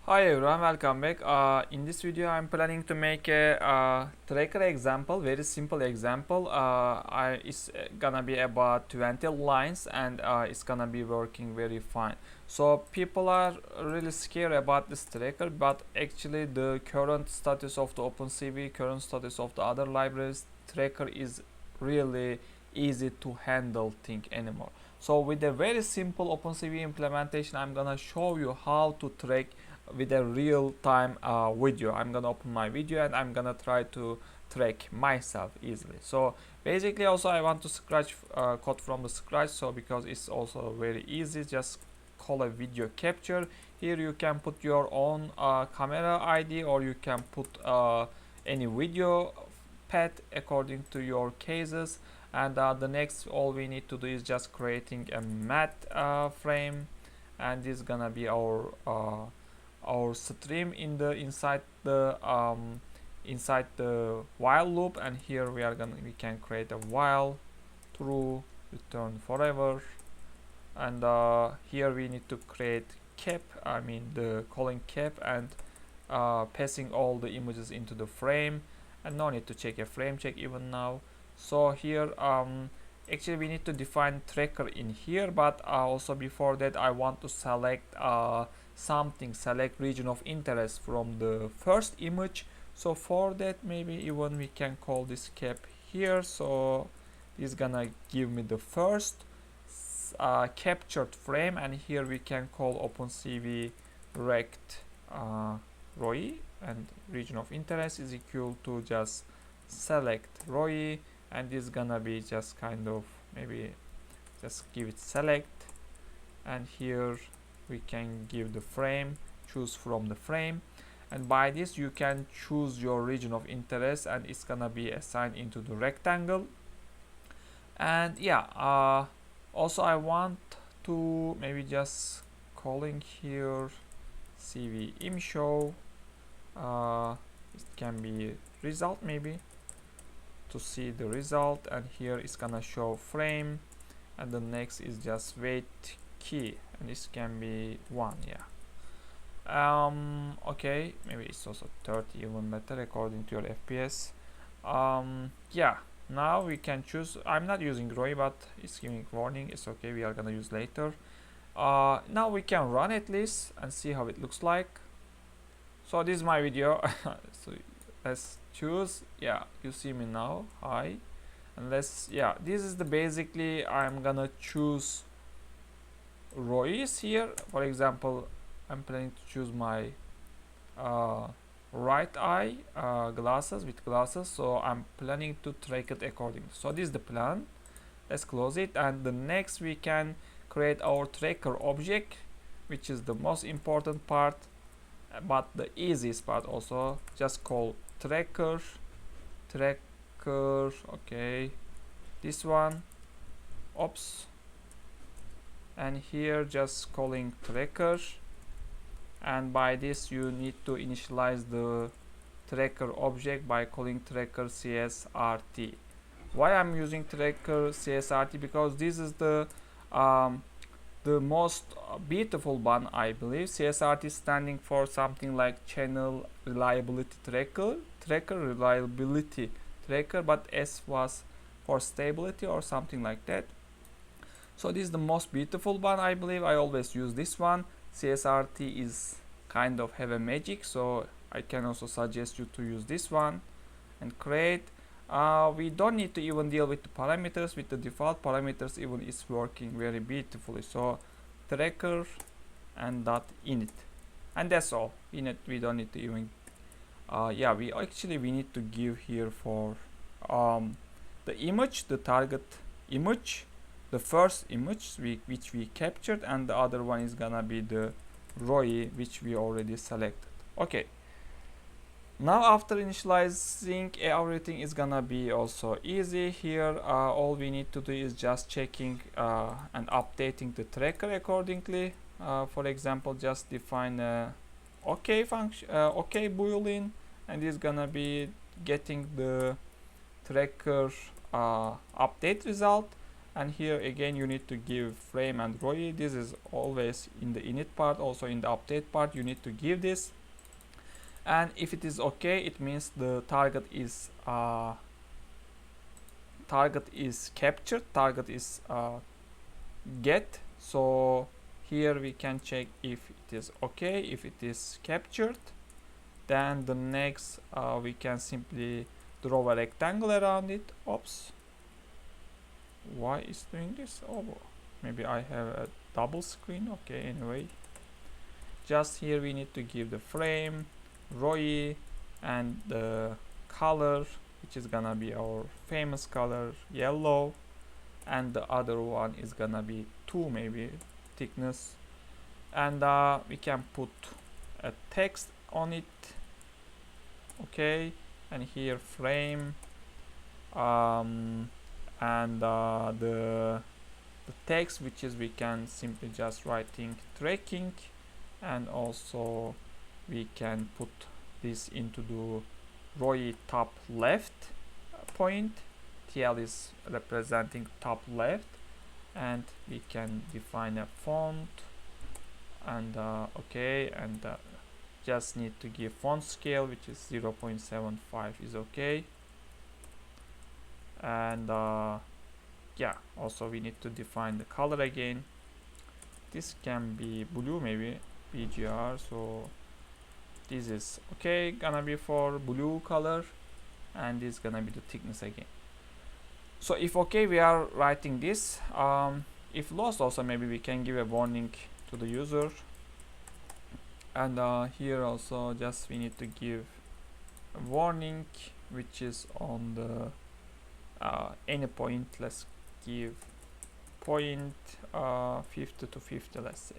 Hi everyone, welcome back. In this video I'm planning to make a tracker example, very simple example. It's gonna be about 20 lines and it's gonna be working very fine. So people are really scared about this tracker, but actually the current status of the OpenCV, current status of the other libraries, tracker is really easy to handle thing anymore. So with a very simple OpenCV implementation, I'm gonna show you how to track with a real-time video. I'm gonna open my video and I'm gonna try to track myself easily. So basically also I want to scratch code from the scratch, so because it's also very easy, just call a video capture. Here you can put your own camera ID, or you can put any video path according to your cases. And the next, all we need to do is just creating a math frame, and this is gonna be our stream in the inside the while loop. And here we can create a while true return forever. And here we need to create cap, the calling cap, and passing all the images into the frame, and no need to check a frame check even now. So here actually we need to define tracker in here, but also before that I want to select select region of interest from the first image. So for that, maybe even we can call this cap here. So it's gonna give me the first captured frame, and here we can call OpenCV rect ROI, and region of interest is equal to just select ROI, and this is gonna be just kind of maybe just give it select, and here we can give the frame, choose from the frame, and by this you can choose your region of interest, and it's gonna be assigned into the rectangle. And yeah, also I want to maybe just calling here cv im show, it can be result maybe to see the result, and here it's gonna show frame, and the next is just wait key, and this can be 1. Yeah, okay, maybe it's also 30 even better according to your FPS. Yeah, now we can choose. I'm not using ROI, but it's giving warning. It's okay, we are gonna use later. Now we can run at least and see how it looks like. So this is my video. So let's choose. Yeah, you see me now. Hi. And yeah, this is the basically I'm gonna choose ROIs here. For example, I'm planning to choose my right eye glasses, so I'm planning to track it accordingly. So this is the plan. Let's close it, and the next we can create our tracker object, which is the most important part, but the easiest part also. Just call tracker, okay, this one, oops, and here just calling tracker, and by this you need to initialize the tracker object by calling tracker csrt. Why I'm using tracker csrt? Because this is the most beautiful one, I believe. CSRT standing for something like channel reliability tracker, reliability tracker, but S was for stability or something like that. So this is the most beautiful one, I believe. I always use this one. CSRT is kind of have a magic, so I can also suggest you to use this one and create. We don't need to even deal with the parameters. With the default parameters even is working very beautifully. So tracker and .init, and that's all. We don't need to even yeah, we need to give here for the image, the target image, the first image which we captured, and the other one is gonna be the ROI which we already selected. Okay, now after initializing, everything is gonna be also easy here. All we need to do is just checking and updating the tracker accordingly. For example, just define a OK function, OK boolean, and it's gonna be getting the tracker update result. and here again you need to give frame and ROI. This is always in the init part, also in the update part you need to give this. And if it is okay, it means the target is captured, target is get. So here we can check if it is okay. If it is captured, then the next we can simply draw a rectangle around it. Oops, why is doing this? Oh, maybe I have a double screen. Okay, anyway, just here we need to give the frame, ROI, and the color, which is gonna be our famous color, yellow, and the other one is gonna be 2 maybe thickness, and we can put a text on it. Okay, and here frame, and the text, which is we can simply just writing tracking, and also we can put this into the ROI top left point. TL is representing top left, and we can define a font, and okay, and just need to give font scale, which is 0.75 is okay. And yeah, also we need to define the color again. This can be blue, maybe BGR, so this is okay, gonna be for blue color, and this is gonna be the thickness again. So if okay, we are writing this. If lost, also maybe we can give a warning to the user, and here also just we need to give a warning which is on the any point. Let's give point 50 to 50, let's say.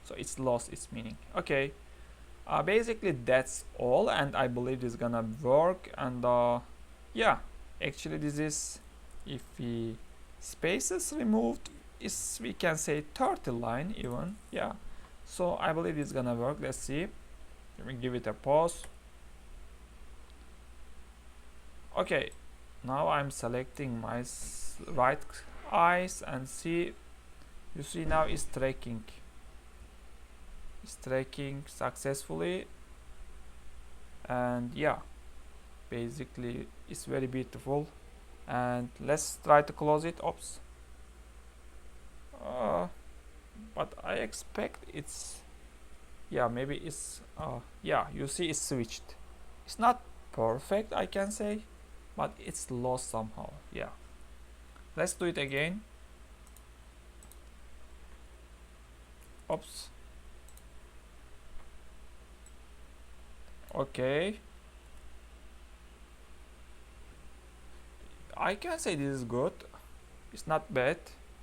So it's lost its meaning. Okay, basically that's all, and I believe this is gonna work. And yeah, actually this is, if we spaces removed, is we can say 30 line even. Yeah, so I believe it's gonna work. Let's see. Let me give it a pause. Okay, now I'm selecting my right eyes, and see, you see now it's tracking. It's tracking successfully, and yeah, basically it's very beautiful. And let's try to close it. Oops. But I expect it's, yeah, maybe it's yeah, you see it's switched. It's not perfect, I can say, but it's lost somehow. Yeah, let's do it again. Oops. Okay, I can say this is good. It's not bad.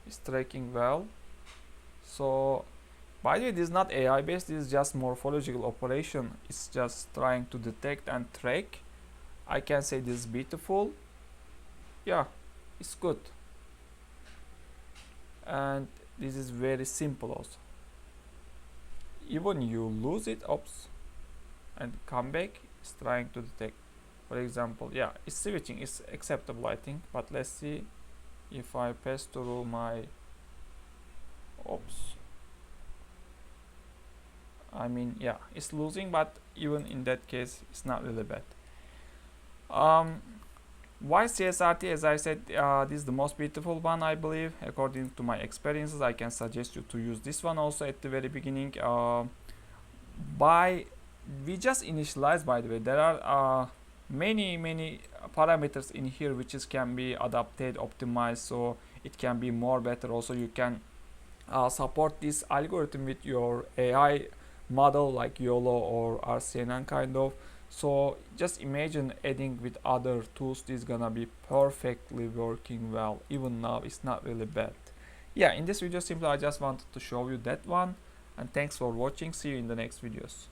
It's tracking well. So by the way, this is not AI based, this is just morphological operation. It's just trying to detect and track. I can say this is beautiful. Yeah, it's good. And this is very simple also. Even you lose it, oops, and come back, it's trying to detect. For example, yeah, it's switching, it's acceptable, I think. But let's see if I pass through my, oops, I mean, yeah, it's losing, but even in that case, it's not really bad. Why CSRT? As I said, this is the most beautiful one, I believe. According to my experiences, I can suggest you to use this one also at the very beginning. We just initialize, by the way. There are many parameters in here which can be adapted, optimized, so it can be more better. Also, you can support this algorithm with your AI model like YOLO or RCNN kind of. So just imagine adding with other tools, this is gonna be perfectly working well. Even now it's not really bad. Yeah, in this video simply I just wanted to show you that one, and thanks for watching. See you in the next videos.